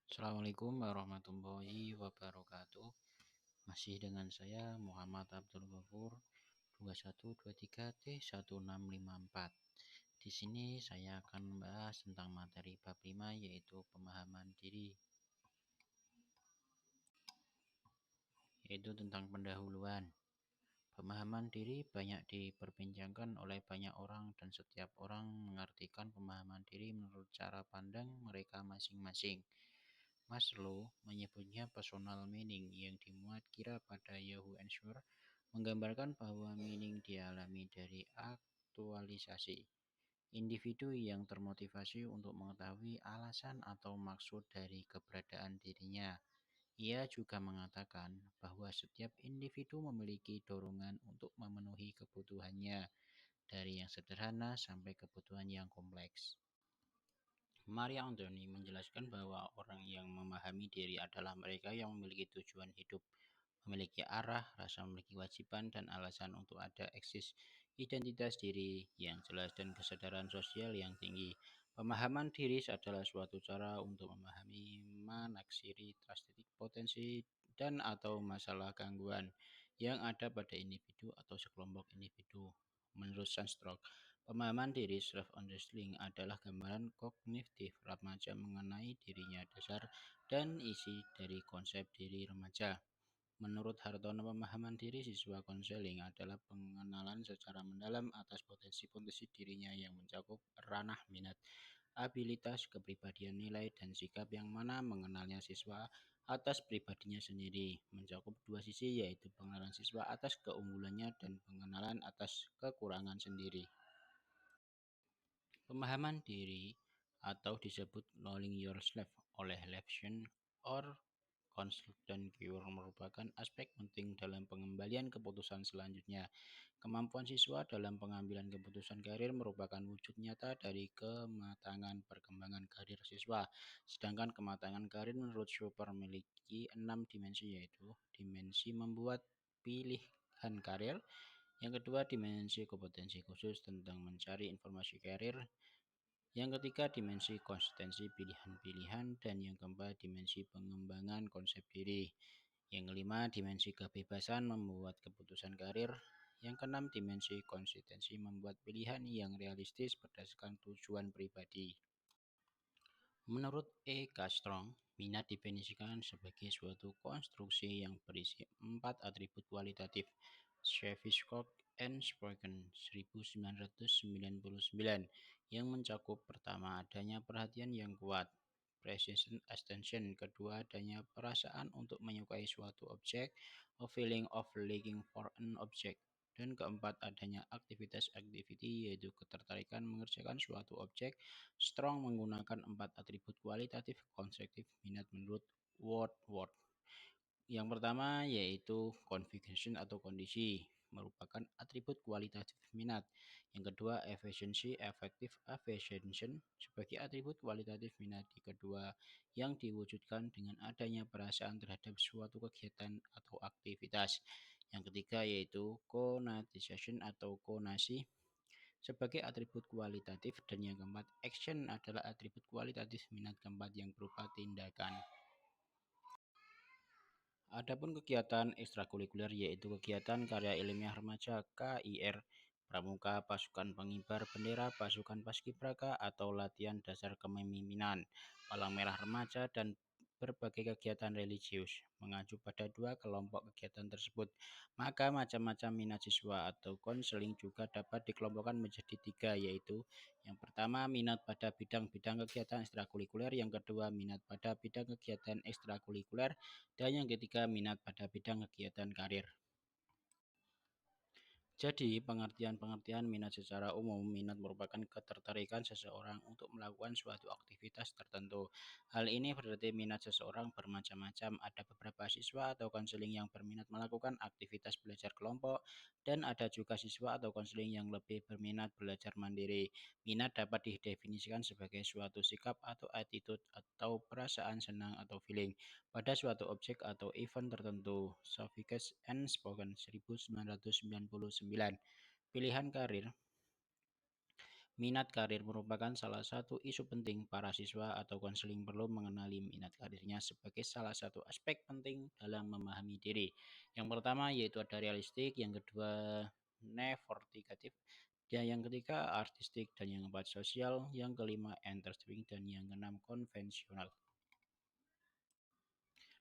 Assalamualaikum warahmatullahi wabarakatuh. Masih dengan saya Muhammad Abdul Ghafur 2123T1654. Di sini saya akan membahas tentang materi bab 5 yaitu pemahaman diri, yaitu tentang pendahuluan. Pemahaman diri banyak diperbincangkan oleh banyak orang dan setiap orang mengartikan pemahaman diri menurut cara pandang mereka masing-masing. Maslow menyebutnya personal meaning yang dimuat kira pada Yahoo Answer, menggambarkan bahwa meaning dialami dari aktualisasi. Individu yang termotivasi untuk mengetahui alasan atau maksud dari keberadaan dirinya. Ia juga mengatakan bahwa setiap individu memiliki dorongan untuk memenuhi kebutuhannya, dari yang sederhana sampai kebutuhan yang kompleks. Maria Anthony menjelaskan bahwa orang yang memahami diri adalah mereka yang memiliki tujuan hidup, memiliki arah, rasa memiliki kewajiban, dan alasan untuk ada eksis, identitas diri yang jelas, dan kesadaran sosial yang tinggi. Pemahaman diri adalah suatu cara untuk memahami menaksiri statistik potensi dan atau masalah gangguan yang ada pada individu atau sekelompok individu. Menurut Sandstrom, pemahaman diri self-understanding adalah gambaran kognitif remaja mengenai dirinya dasar dan isi dari konsep diri remaja. Menurut Hartono, pemahaman diri siswa konseling adalah pengenalan secara mendalam atas potensi-potensi dirinya yang mencakup ranah minat, abilitas, kepribadian, nilai, dan sikap yang mana mengenalnya siswa atas pribadinya sendiri, mencakup dua sisi yaitu pengenalan siswa atas keunggulannya dan pengenalan atas kekurangan sendiri. Pemahaman diri atau disebut knowing yourself oleh Levson or Consultant Cure merupakan aspek penting dalam pengembalian keputusan selanjutnya. Kemampuan siswa dalam pengambilan keputusan karir merupakan wujud nyata dari kematangan perkembangan karir siswa. Sedangkan kematangan karir menurut Schubert memiliki 6 dimensi, yaitu dimensi membuat pilihan karir, yang kedua dimensi kompetensi khusus tentang mencari informasi karir, yang ketiga dimensi konsistensi pilihan-pilihan, dan yang keempat dimensi pengembangan konsep diri. Yang kelima dimensi kebebasan membuat keputusan karir. Yang keenam dimensi konsistensi membuat pilihan yang realistis berdasarkan tujuan pribadi. Menurut E. Strong, minat definisikan sebagai suatu konstruksi yang berisi 4 atribut kualitatif. Shaviscock and Spoken 1999 yang mencakup pertama adanya perhatian yang kuat, precision attention, kedua adanya perasaan untuk menyukai suatu objek, a feeling of liking for an object, dan keempat adanya aktivitas activity yaitu ketertarikan mengerjakan suatu objek. Strong menggunakan 4 atribut kualitatif konstruktif minat menurut Woodward. Yang pertama yaitu configuration atau kondisi, merupakan atribut kualitatif minat. Yang kedua efficiency, effective efficient, sebagai atribut kualitatif minat di kedua yang diwujudkan dengan adanya perasaan terhadap suatu kegiatan atau aktivitas. Yang ketiga yaitu connotation atau konasi, sebagai atribut kualitatif, dan yang keempat action adalah atribut kualitatif minat keempat yang berupa tindakan. Adapun kegiatan ekstrakurikuler yaitu kegiatan karya ilmiah remaja KIR, pramuka, pasukan pengibar bendera, pasukan paskibraka atau latihan dasar kepemimpinan, palang merah remaja, dan berbagai kegiatan religius. Mengacu pada dua kelompok kegiatan tersebut, maka macam-macam minat siswa atau konseling juga dapat dikelompokkan menjadi tiga, yaitu yang pertama minat pada bidang-bidang kegiatan ekstrakurikuler, yang kedua minat pada bidang kegiatan ekstrakurikuler, dan yang ketiga minat pada bidang kegiatan karir. Jadi, pengertian-pengertian minat secara umum, minat merupakan ketertarikan seseorang untuk melakukan suatu aktivitas tertentu. Hal ini berarti minat seseorang bermacam-macam. Ada beberapa siswa atau konseling yang berminat melakukan aktivitas belajar kelompok, dan ada juga siswa atau konseling yang lebih berminat belajar mandiri. Minat dapat didefinisikan sebagai suatu sikap atau attitude atau perasaan senang atau feeling pada suatu objek atau event tertentu. Savage and Spoken 1999. Pilihan karir Minat karir merupakan salah satu isu penting. Para siswa atau konseling perlu mengenali minat karirnya sebagai salah satu aspek penting dalam memahami diri. Yang pertama yaitu ada realistik, yang kedua nevertigatif, dan yang ketiga artistik, dan yang keempat sosial, yang kelima entertaining, dan yang keenam konvensional.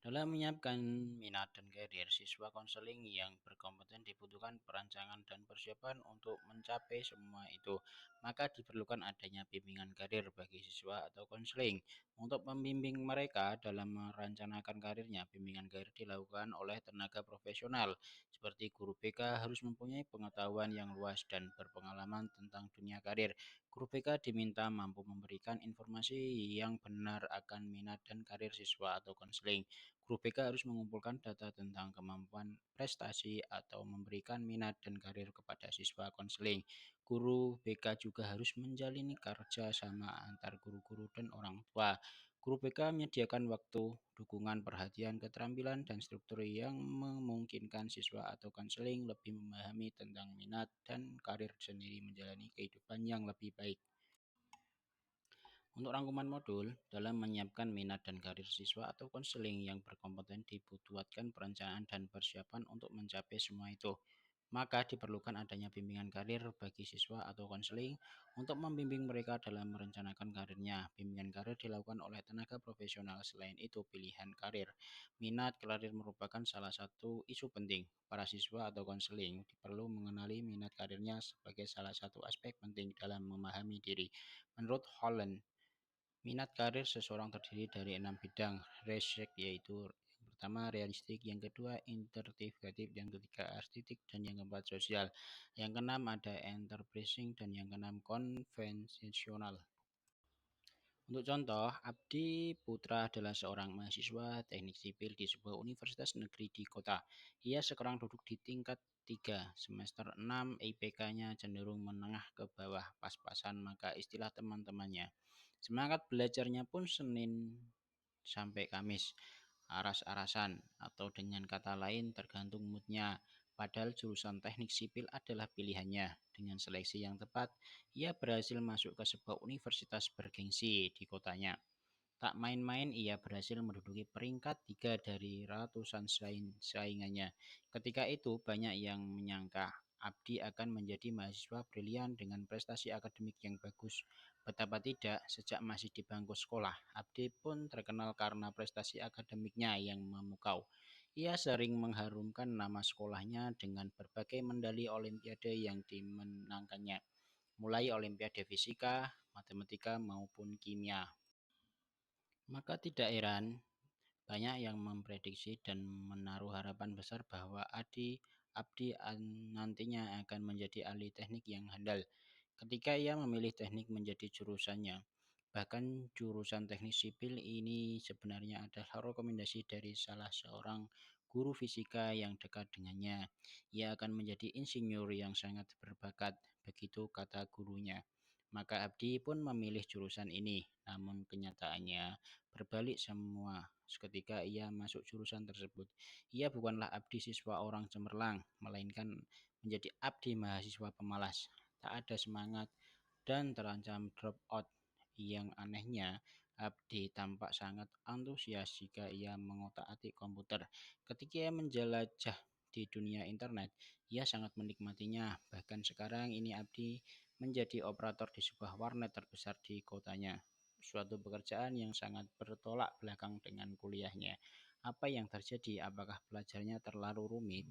Dalam menyiapkan minat dan karier, siswa konseling yang berkompeten dibutuhkan perancangan dan persiapan untuk mencapai semua itu. Maka diperlukan adanya bimbingan karir bagi siswa atau konseling. Untuk membimbing mereka dalam merencanakan karirnya, bimbingan karir dilakukan oleh tenaga profesional. Seperti guru BK harus mempunyai pengetahuan yang luas dan berpengalaman tentang dunia karir. Guru BK diminta mampu memberikan informasi yang benar akan minat dan karir siswa atau konseling. Guru BK harus mengumpulkan data tentang kemampuan prestasi atau memberikan minat dan karir kepada siswa konseling. Guru BK juga harus menjalin kerja sama antar guru-guru dan orang tua. Guru BK menyediakan waktu, dukungan, perhatian, keterampilan, dan struktur yang memungkinkan siswa atau konseling lebih memahami tentang minat dan karir sendiri menjalani kehidupan yang lebih baik. Untuk rangkuman modul, dalam menyiapkan minat dan karir siswa atau konseling yang berkompeten dibutuhkan perencanaan dan persiapan untuk mencapai semua itu. Maka diperlukan adanya bimbingan karir bagi siswa atau konseling untuk membimbing mereka dalam merencanakan karirnya. Bimbingan karir dilakukan oleh tenaga profesional. Selain itu, pilihan karir. Minat karir merupakan salah satu isu penting. Para siswa atau konseling perlu mengenali minat karirnya sebagai salah satu aspek penting dalam memahami diri. Menurut Holland, minat karir seseorang terdiri dari 6 bidang research, yaitu yang pertama realistik, yang kedua interpretatif, yang ketiga artistik, dan yang keempat sosial. Yang keenam ada enterprising, dan yang keenam konvensional. Untuk contoh, Abdi Putra adalah seorang mahasiswa teknik sipil di sebuah universitas negeri di kota. Ia sekarang duduk di tingkat 3 semester 6, IPK-nya cenderung menengah ke bawah, pas-pasan maka istilah teman-temannya. Semangat belajarnya pun Senin sampai Kamis, aras-arasan, atau dengan kata lain tergantung moodnya. Padahal jurusan teknik sipil adalah pilihannya. Dengan seleksi yang tepat, ia berhasil masuk ke sebuah universitas bergengsi di kotanya. Tak main-main, ia berhasil menduduki peringkat 3 dari ratusan saingannya. Ketika itu, banyak yang menyangka Abdi akan menjadi mahasiswa brilian dengan prestasi akademik yang bagus. Betapa tidak, sejak masih di bangku sekolah, Abdi pun terkenal karena prestasi akademiknya yang memukau. Ia sering mengharumkan nama sekolahnya dengan berbagai medali olimpiade yang dimenangkannya, mulai olimpiade fisika, matematika, maupun kimia. Maka tidak heran banyak yang memprediksi dan menaruh harapan besar bahwa Abdi nantinya akan menjadi ahli teknik yang handal. Ketika ia memilih teknik menjadi jurusannya, bahkan jurusan teknik sipil ini sebenarnya adalah rekomendasi dari salah seorang guru fisika yang dekat dengannya. Ia akan menjadi insinyur yang sangat berbakat, begitu kata gurunya. Maka Abdi pun memilih jurusan ini, namun kenyataannya berbalik semua. Seketika ia masuk jurusan tersebut, ia bukanlah Abdi siswa orang cemerlang, melainkan menjadi Abdi mahasiswa pemalas. Tak ada semangat dan terancam drop out. Yang anehnya, Abdi tampak sangat antusias jika ia mengotak-atik komputer. Ketika ia menjelajah di dunia internet, ia sangat menikmatinya. Bahkan sekarang ini Abdi menjadi operator di sebuah warnet terbesar di kotanya. Suatu pekerjaan yang sangat bertolak belakang dengan kuliahnya. Apa yang terjadi? Apakah belajarnya terlalu rumit?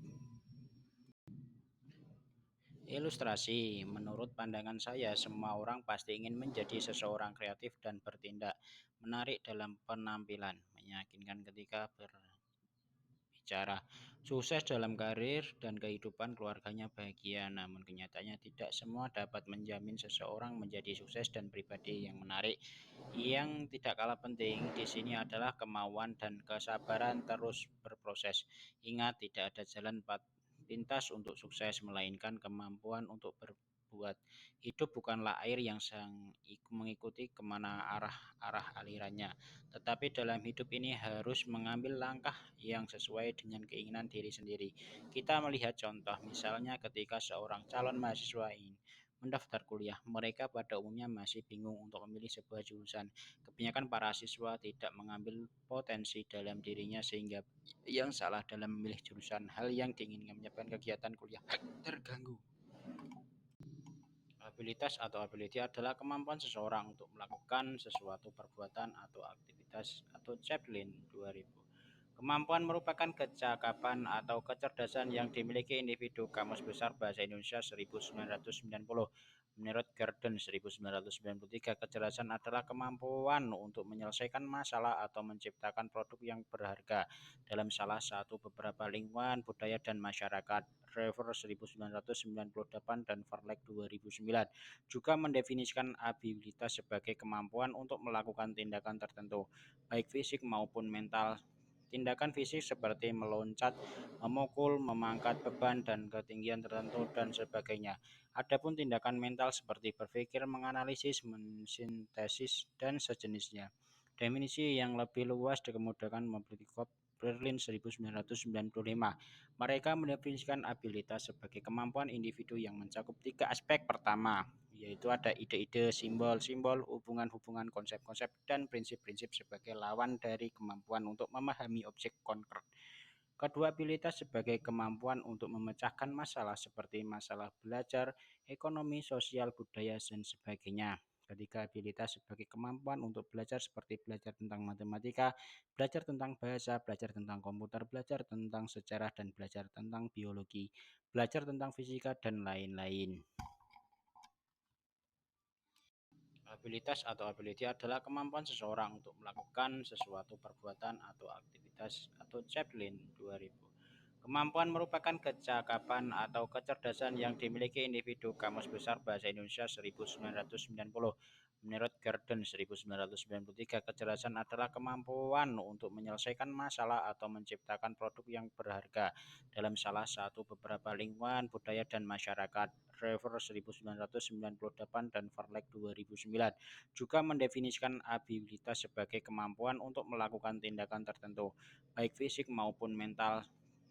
Ilustrasi, menurut pandangan saya, semua orang pasti ingin menjadi seseorang kreatif dan bertindak menarik dalam penampilan, meyakinkan ketika berbicara, sukses dalam karir dan kehidupan keluarganya bahagia. Namun kenyataannya tidak semua dapat menjamin seseorang menjadi sukses dan pribadi yang menarik. Yang tidak kalah penting di sini adalah kemauan dan kesabaran terus berproses. Ingat, tidak ada jalan pintas untuk sukses, melainkan kemampuan untuk berbuat. Hidup bukanlah air yang mengikuti kemana arah alirannya, tetapi dalam hidup ini harus mengambil langkah yang sesuai dengan keinginan diri sendiri. Kita melihat contoh, misalnya ketika seorang calon mahasiswa ini mendaftar kuliah. Mereka pada umumnya masih bingung untuk memilih sebuah jurusan. Kebanyakan para siswa tidak mengambil potensi dalam dirinya sehingga yang salah dalam memilih jurusan. Hal yang diinginkan menyebabkan kegiatan kuliah terganggu. Abilitas atau ability adalah kemampuan seseorang untuk melakukan sesuatu perbuatan atau aktivitas atau Chaplin 2000. Kemampuan merupakan kecakapan atau kecerdasan yang dimiliki individu. Kamus Besar Bahasa Indonesia 1990. Menurut Garden 1993, kecerdasan adalah kemampuan untuk menyelesaikan masalah atau menciptakan produk yang berharga dalam salah satu beberapa lingkungan budaya dan masyarakat. Trevor 1998 dan Verlag 2009 juga mendefinisikan abilitas sebagai kemampuan untuk melakukan tindakan tertentu, baik fisik maupun mental. Tindakan fisik seperti meloncat, memukul, mengangkat beban dan ketinggian tertentu dan sebagainya. Adapun tindakan mental seperti berpikir, menganalisis, mensintesis dan sejenisnya. Definisi yang lebih luas dikemukakan memiliki Berlin 1995. Mereka mendefinisikan abilitas sebagai kemampuan individu yang mencakup tiga aspek. Pertama, yaitu ada ide-ide, simbol-simbol, hubungan-hubungan, konsep-konsep, dan prinsip-prinsip sebagai lawan dari kemampuan untuk memahami objek konkret. Kedua, abilitas sebagai kemampuan untuk memecahkan masalah seperti masalah belajar, ekonomi, sosial, budaya, dan sebagainya. Ketiga, abilitas sebagai kemampuan untuk belajar seperti belajar tentang matematika, belajar tentang bahasa, belajar tentang komputer, belajar tentang sejarah, dan belajar tentang biologi, belajar tentang fisika, dan lain-lain. Abilitas atau ability adalah kemampuan seseorang untuk melakukan sesuatu perbuatan atau aktivitas atau Chaplin 2000. Kemampuan merupakan kecakapan atau kecerdasan yang dimiliki individu. Kamus Besar Bahasa Indonesia 1990. Menurut Garden 1993, kecerdasan adalah kemampuan untuk menyelesaikan masalah atau menciptakan produk yang berharga dalam salah satu beberapa lingkungan budaya dan masyarakat. Trevor 1998 dan Verlag 2009 juga mendefinisikan abilitas sebagai kemampuan untuk melakukan tindakan tertentu, baik fisik maupun mental.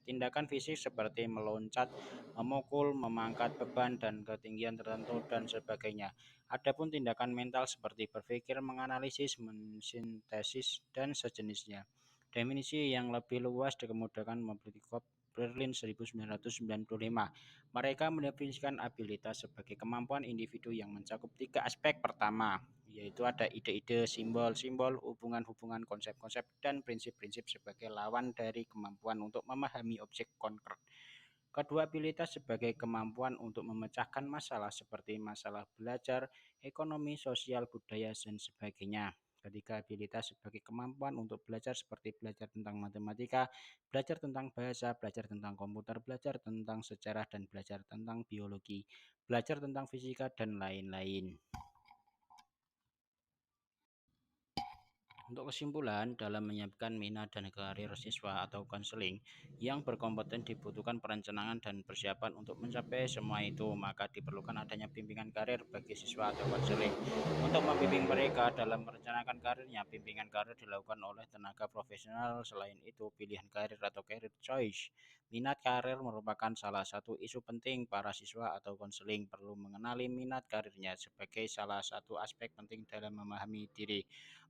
Tindakan fisik seperti meloncat, memukul, mengangkat beban dan ketinggian tertentu dan sebagainya. Adapun tindakan mental seperti berpikir, menganalisis, mensintesis dan sejenisnya. Definisi yang lebih luas dikemukakan memiliki Berlin 1995. Mereka mendefinisikan abilitas sebagai kemampuan individu yang mencakup tiga aspek. Pertama, yaitu ada ide-ide, simbol-simbol, hubungan-hubungan, konsep-konsep, dan prinsip-prinsip sebagai lawan dari kemampuan untuk memahami objek konkret. Kedua, abilitas sebagai kemampuan untuk memecahkan masalah seperti masalah belajar, ekonomi, sosial, budaya, dan sebagainya. Ketiga, abilitas sebagai kemampuan untuk belajar seperti belajar tentang matematika, belajar tentang bahasa, belajar tentang komputer, belajar tentang sejarah, dan belajar tentang biologi, belajar tentang fisika, dan lain-lain. Untuk kesimpulan, dalam menyiapkan minat dan karir siswa atau konseling yang berkompeten dibutuhkan perencanaan dan persiapan untuk mencapai semua itu, maka diperlukan adanya bimbingan karir bagi siswa atau konseling. Untuk membimbing mereka dalam merencanakan karirnya, bimbingan karir dilakukan oleh tenaga profesional. Selain itu, pilihan karir atau career choice. Minat karir merupakan salah satu isu penting. Para siswa atau konseling perlu mengenali minat karirnya sebagai salah satu aspek penting dalam memahami diri.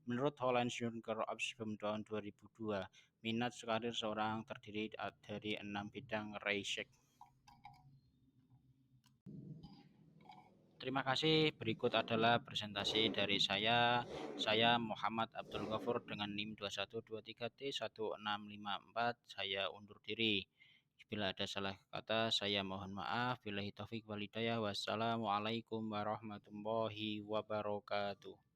Menurut Holland Juncker Oxfam tahun 2002, minat karir seorang terdiri dari 6 bidang research. Terima kasih. Berikut adalah presentasi dari saya. Saya Muhammad Abdul Ghafur dengan NIM 2123T1654. Saya undur diri. Bila ada salah kata, saya mohon maaf. Billahi taufik walhidayah. Wassalamualaikum warahmatullahi wabarakatuh.